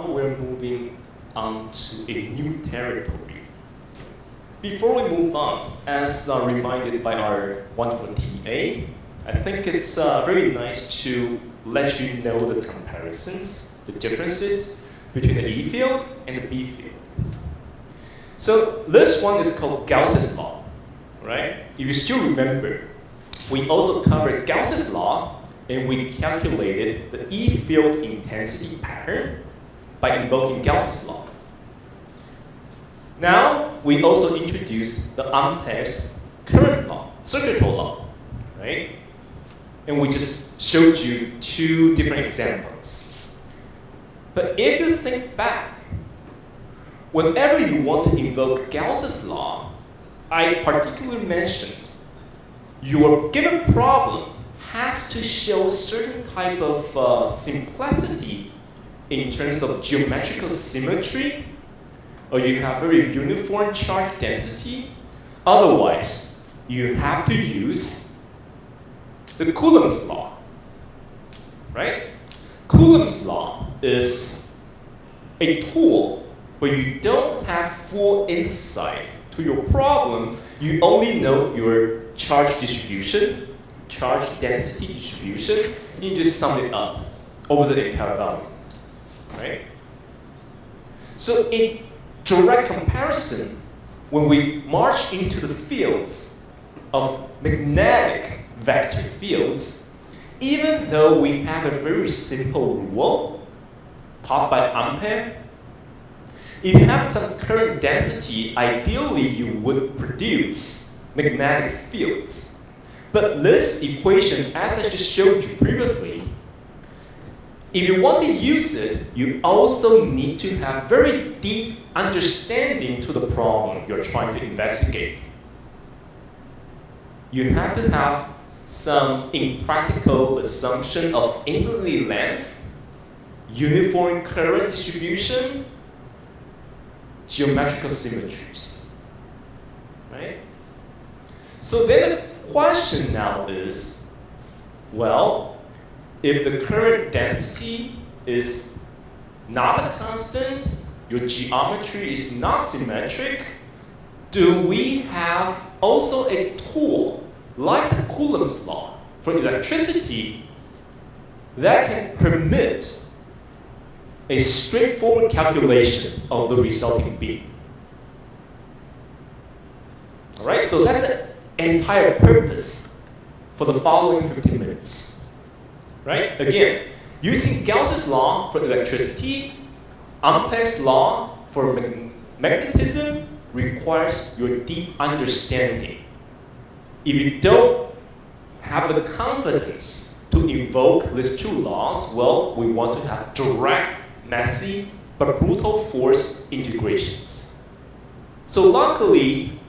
We're moving on to a new territory. Before we move on, as reminded by our wonderful TA, I think it's very nice to let you know the comparisons, the differences between the E field and the B field. So this one is called Gauss's law, right? If you still remember, we also covered Gauss's law and we calculated the E field intensity pattern by invoking Gauss's law. Now, we also introduced the Ampere's current law, circuit law, right? And we just showed you two different examples. But if you think back, whenever you want to invoke Gauss's law, I particularly mentioned your given problem has to show certain type of simplicity in terms of geometrical symmetry, or you have very uniform charge density. Otherwise, you have to use the Coulomb's law, right? Coulomb's law is a tool where you don't have full insight to your problem. You only know your charge distribution, charge density distribution. You just sum it up over the entire value, right? So in direct comparison, when we march into the fields of magnetic vector fields, even though we have a very simple rule taught by Ampere, if you have some current density, ideally you would produce magnetic fields. But this equation, as I just showed you previously, if you want to use it, you also need to have very deep understanding to the problem you're trying to investigate. You have to have some impractical assumption of infinity length, uniform current distribution, geometrical symmetries, right? So then the question now is, well, if the current density is not a constant, your geometry is not symmetric, do we have also a tool like the Coulomb's law for electricity that can permit a straightforward calculation of the resulting beam? All right, so that's an entire purpose for the following 15 minutes. Right? Again, using Gauss's law for electricity, Ampere's law for magnetism requires your deep understanding. If you don't have the confidence to invoke these two laws, well, we want to have direct, messy, but brutal force integrations. So luckily,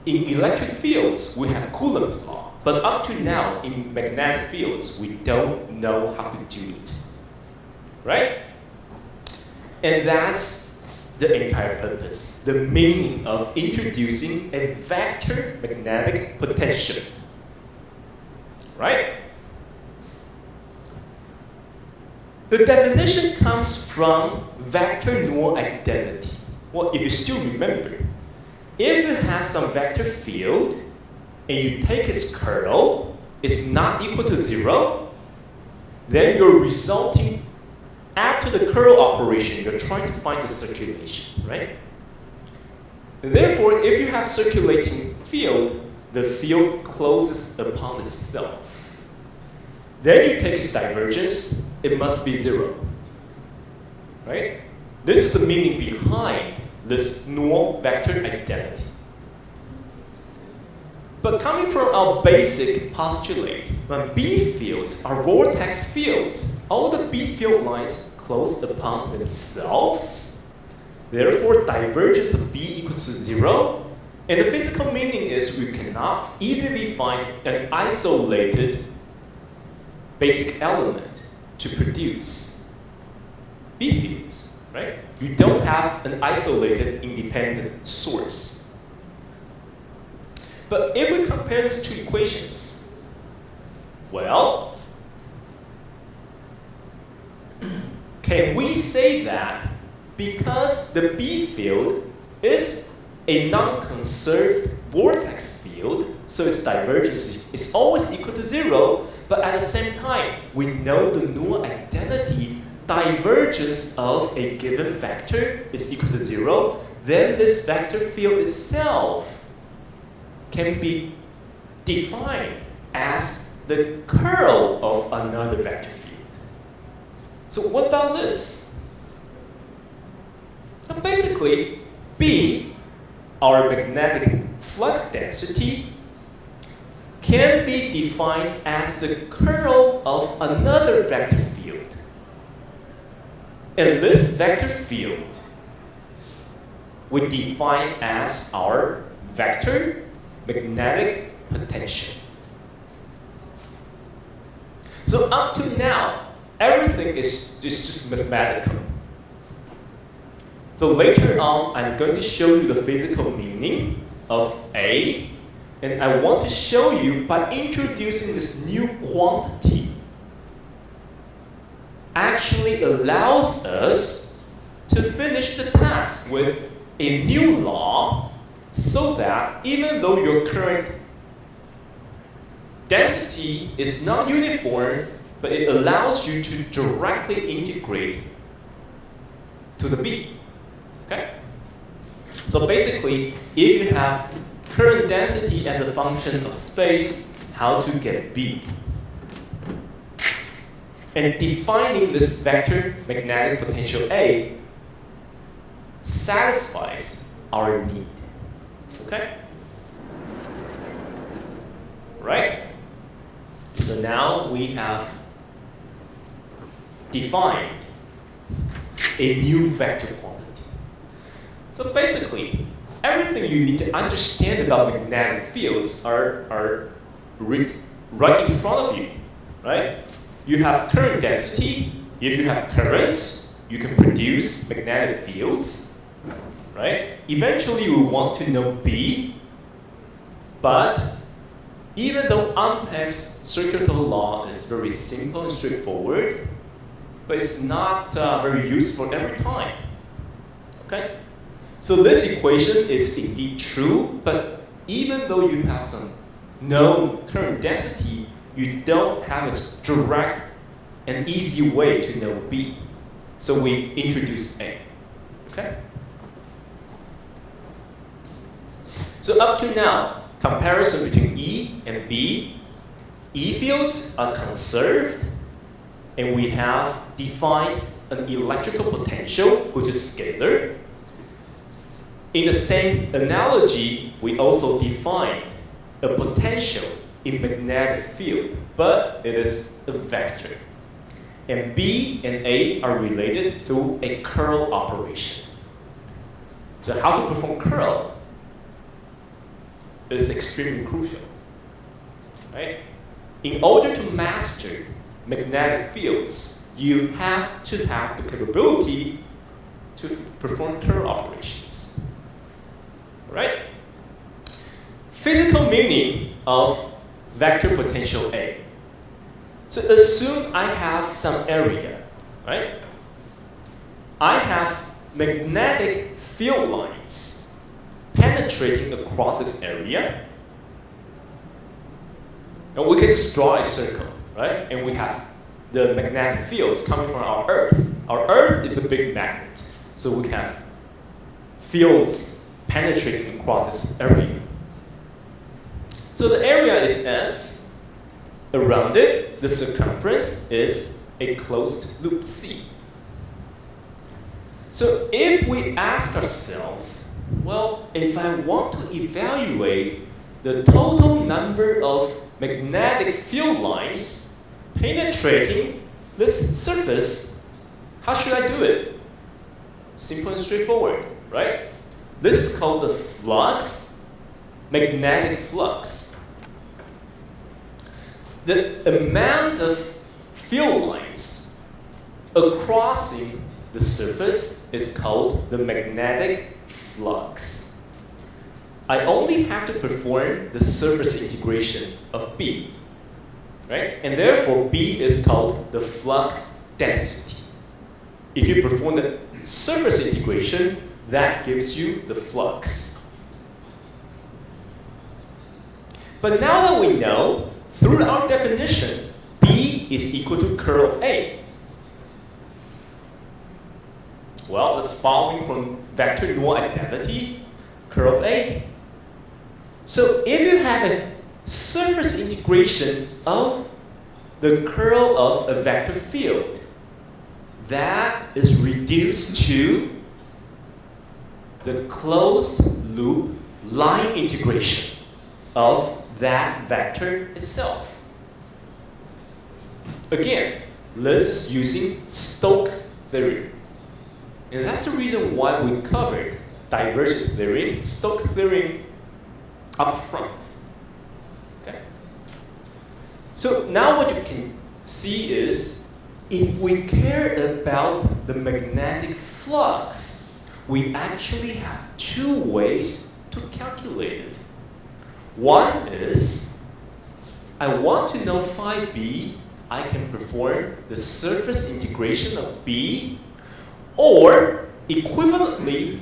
in electric fields, we have Coulomb's law. But up to now, in magnetic fields, we don't know how to do it, right? And that's the entire purpose, the meaning of introducing a vector magnetic potential, right? The definition comes from vector null identity. Well, if you still remember, if you have some vector field, and you take its curl, it's not equal to 0, then you're resulting, after the curl operation, you're trying to find the circulation, right? And therefore, if you have circulating field, the field closes upon itself. Then you take its divergence, it must be 0, right? This is the meaning behind this null vector identity. But coming from our basic postulate, when B fields are vortex fields, all the B field lines close upon themselves. Therefore, divergence of B equals to 0. And the physical meaning is we cannot easily find an isolated basic element to produce B fields, right? You don't have an isolated independent source. But if we compare these two equations, well, can we say that because the B field is a non-conserved vortex field, so its divergence is always equal to 0, but at the same time, we know the null identity divergence of a given vector is equal to 0, then this vector field itself can be defined as the curl of another vector field. So what about this? So basically, B, our magnetic flux density, can be defined as the curl of another vector field. And this vector field we define as our vector magnetic potential. So up to now, everything is just mathematical. So later on, I'm going to show you the physical meaning of A, and I want to show you by introducing this new quantity actually allows us to finish the task with a new law, so that even though your current density is not uniform, but it allows you to directly integrate to the B. Okay? So basically, if you have current density as a function of space, how to get B? And defining this vector magnetic potential A satisfies our need. Okay? Right? So now we have defined a new vector quantity. So basically, everything you need to understand about magnetic fields are right in front of you, right? You have current density. If you have currents, you can produce magnetic fields, right? Eventually, we want to know B, but even though Ampere's circular law is very simple and straightforward, but it's not very useful every time, okay? So this equation is indeed true, but even though you have some known current density, you don't have a direct and easy way to know B. So we introduce A, okay? So up to now, comparison between E and B, E fields are conserved, and we have defined an electrical potential, which is scalar. In the same analogy, we also defined a potential in magnetic field, but it is a vector. And B and A are related through a curl operation. So how to perform curl is extremely crucial, right? In order to master magnetic fields, you have to have the capability to perform curl operations, right? Physical meaning of vector potential A. So assume I have some area, right? I have magnetic field lines penetrating across this area. And we can just draw a circle, right? And we have the magnetic fields coming from our Earth. Our Earth is a big magnet, so we have fields penetrating across this area. So the area is S. Around it, the circumference is a closed loop C. So if we ask ourselves, well, if I want to evaluate the total number of magnetic field lines penetrating this surface, how should I do it? Simple and straightforward, right? This is called the flux, magnetic flux. The amount of field lines across the surface is called the magnetic flux. I only have to perform the surface integration of B, right? And therefore, B is called the flux density. if you perform the surface integration, that gives you the flux. But now that we know, through our definition, B is equal to curl of A. Well, that's following from vector null identity, curl of A. So if you have a surface integration of the curl of a vector field, that is reduced to the closed loop line integration of that vector itself. Again, this is using Stokes' theorem. And that's the reason why we covered divergence theory, Stokes' theorem up front. Okay? So now what you can see is, if we care about the magnetic flux, we actually have two ways to calculate it. One is, I want to know phi B, I can perform the surface integration of B, or equivalently,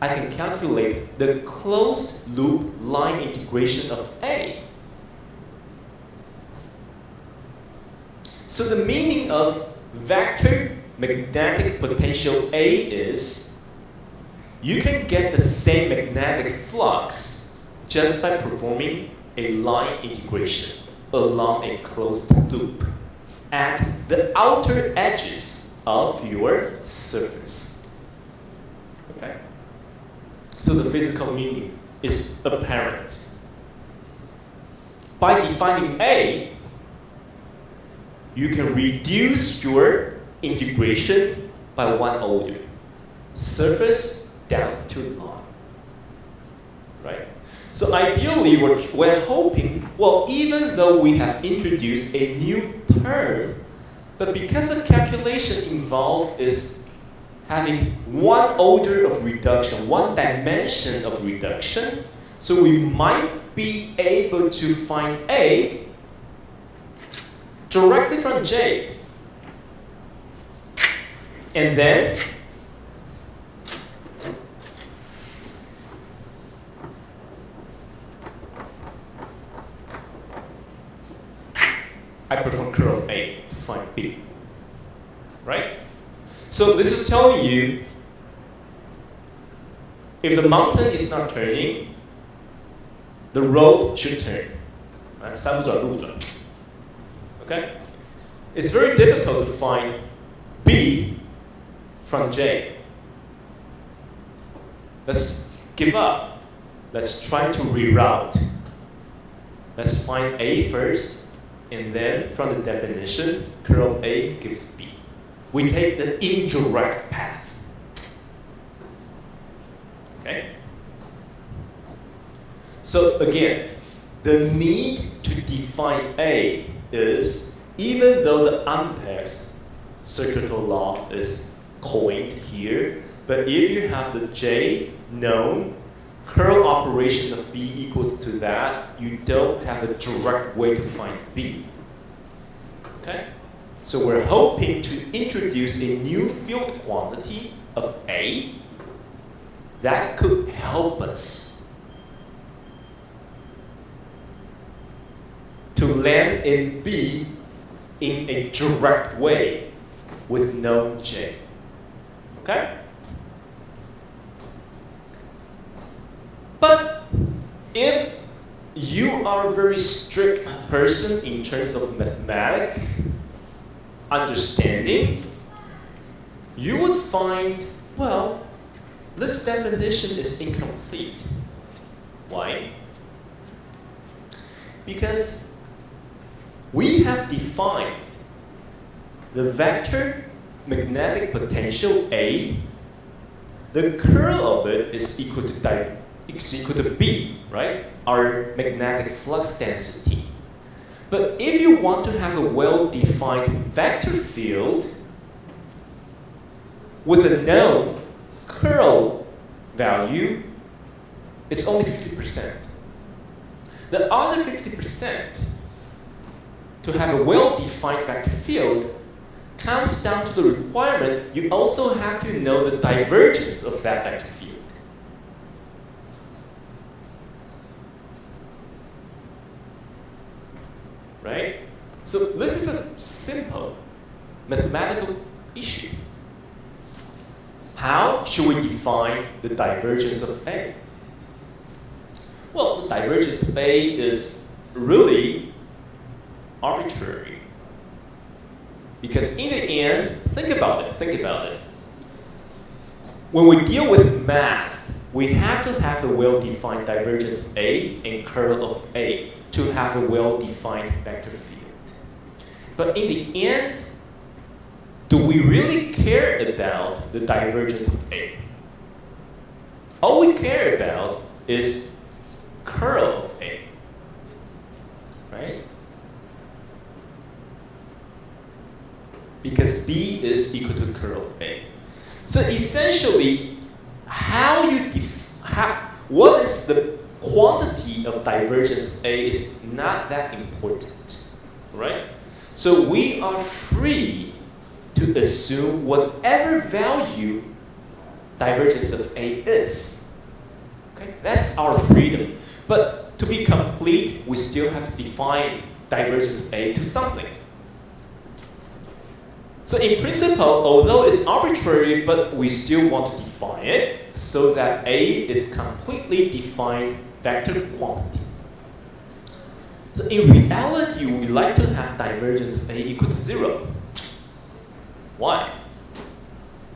I can calculate the closed loop line integration of A. So the meaning of vector magnetic potential A is, you can get the same magnetic flux just by performing a line integration along a closed loop at the outer edges of your surface. Okay? So the physical meaning is apparent. By defining A, you can reduce your integration by one order. Surface down to line. Right? So ideally, we're hoping, well, even though we have introduced a new term, but because the calculation involved is having one order of reduction, one dimension of reduction, so we might be able to find A directly from J. And then I perform curl of A to find B. Right? So this is telling you, if the mountain is not turning, the road should turn. Right? 山不转路转. Okay? It's very difficult to find B from J. Let's give up. Let's try to reroute. Let's find A first, and then from the definition, curl of A gives B. We take the indirect path. Okay? So again, the need to define A is, even though the Ampere's circuital law is coined here, but if you have the J known, curl operation of B equals to that, you don't have a direct way to find B. Okay? So we're hoping to introduce a new field quantity of A that could help us to land in B in a direct way with no J. Okay? But if you are a very strict person in terms of mathematics understanding, you would find, well, this definition is incomplete. Why? Because we have defined the vector magnetic potential A, the curl of it is equal to B, right? Our magnetic flux density. But if you want to have a well-defined vector field with a known curl value, it's only 50%. The other 50%, to have a well-defined vector field, comes down to the requirement, you also have to know the divergence of that vector field. Right? So this is a simple mathematical issue. How should we define the divergence of A? Well, the divergence of A is really arbitrary. Because in the end, think about it. When we deal with math, we have to have a well-defined divergence of A and curl of A to have a well-defined vector field. But in the end, do we really care about the divergence of A? All we care about is curl of A, right? Because B is equal to curl of A. So essentially, what is the quantity of divergence of A is not that important, right? So we are free to assume whatever value divergence of A is. Okay? That's our freedom. But to be complete, we still have to define divergence of A to something. So in principle, although it's arbitrary, but we still want to define it so that A is completely defined vector quantity. So in reality, we like to have divergence of A equal to 0. Why?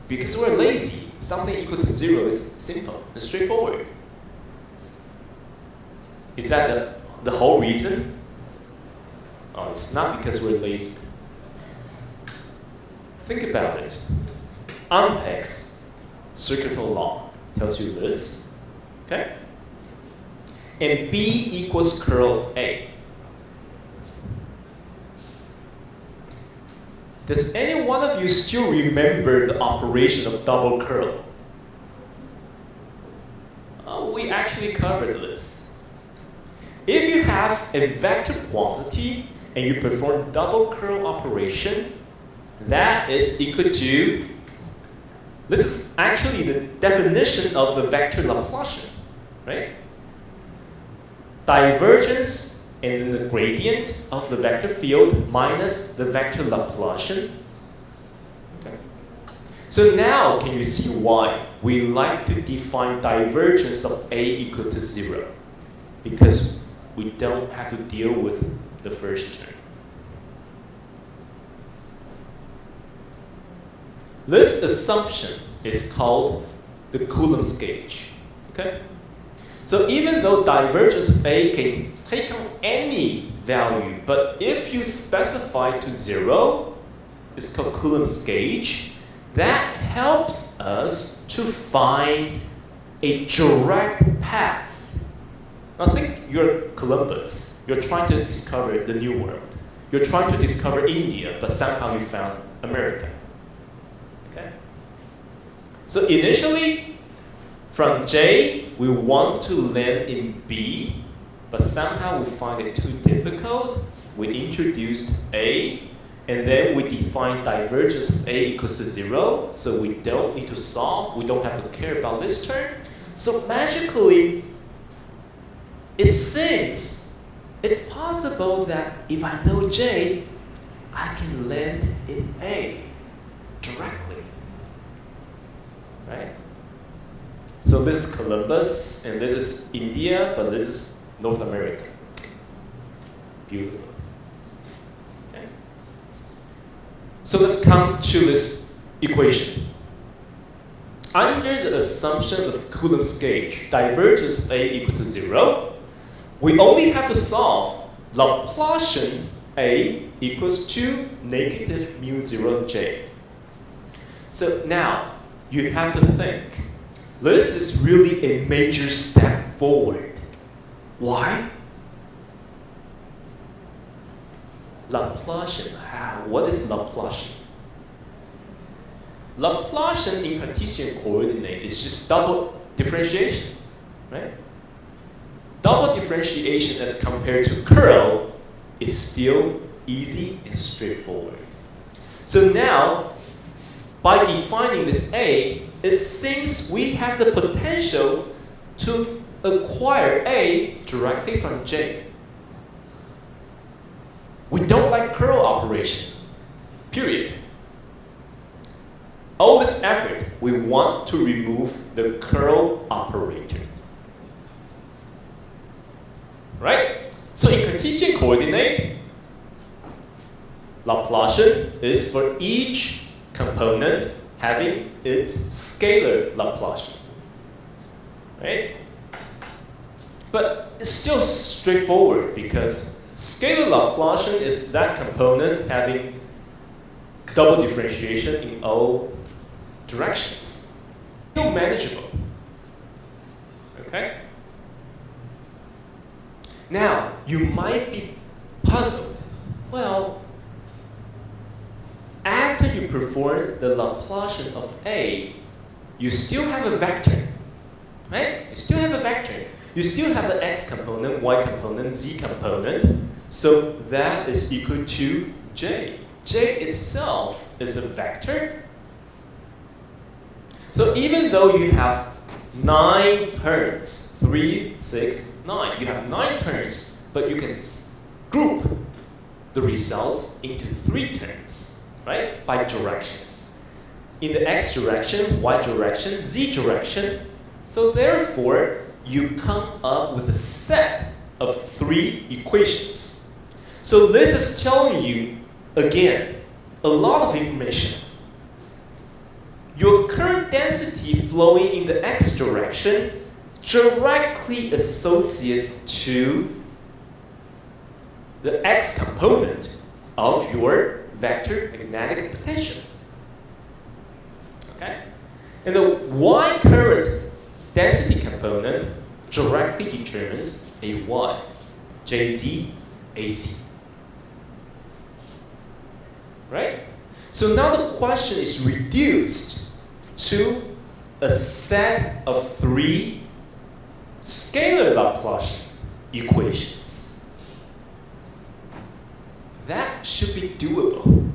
Because we're lazy. Something equal to 0 is simple and straightforward. Is that the whole reason? Oh, it's not because we're lazy. Think about it. Ampere's circuitous law tells you this, okay? And B equals curl of A. Does any one of you still remember the operation of double curl? We actually covered this. If you have a vector quantity and you perform double curl operation, that is equal to, this is actually the definition of the vector Laplacian, right? Divergence and the gradient of the vector field minus the vector Laplacian. Okay. So now can you see why we like to define divergence of A equal to 0? Because we don't have to deal with the first term. This assumption is called the Coulomb's gauge. Okay? So even though divergence of A can take on any value, but if you specify to 0, it's called Coulomb's gauge. That helps us to find a direct path. Now think you're Columbus. You're trying to discover the New World. You're trying to discover India, but somehow you found America. Okay? So initially, from J, we want to land in B, but somehow we find it too difficult. We introduced A, and then we define divergence of A equals to 0, so we don't need to solve. We don't have to care about this term. So magically, it seems it's possible that if I know J, I can land in A directly. Right? So this is Columbus, and this is India, but this is North America. Beautiful. Okay? So let's come to this equation. Under the assumption of Coulomb's gauge, divergence of A equal to 0, we only have to solve Laplacian A equals to negative mu 0 J. So now, you have to think, this is really a major step forward. Why? Laplacian. What is Laplacian? Laplacian in Cartesian coordinate is just double differentiation, right? Double differentiation as compared to curl is still easy and straightforward. So now, by defining this A, it seems we have the potential to acquire A directly from J. We don't like curl operation, period. All this effort, we want to remove the curl operator. Right? So in Cartesian coordinate, Laplacian is for each component having its scalar Laplacian. Right? But it's still straightforward because scalar Laplacian is that component having double differentiation in all directions. Still manageable. Okay? Now, you might be puzzled. Well, after you perform the Laplacian of A, you still have a vector. Right? You still have a vector. You still have the x component, y component, z component. So that is equal to J. J itself is a vector. So even though you have 9 terms, 3, 6, 9, you have 9 terms, but you can group the results into 3 terms, right? By directions. In the x direction, y direction, z direction. So therefore, you come up with a set of 3 equations. So this is telling you, again, a lot of information. Your current density flowing in the x direction directly associates to the x component of your vector magnetic potential. Okay? And the y current density component directly determines AY, JZ, AC. Right? So now the question is reduced to a set of 3 scalar Laplacian equations. That should be doable.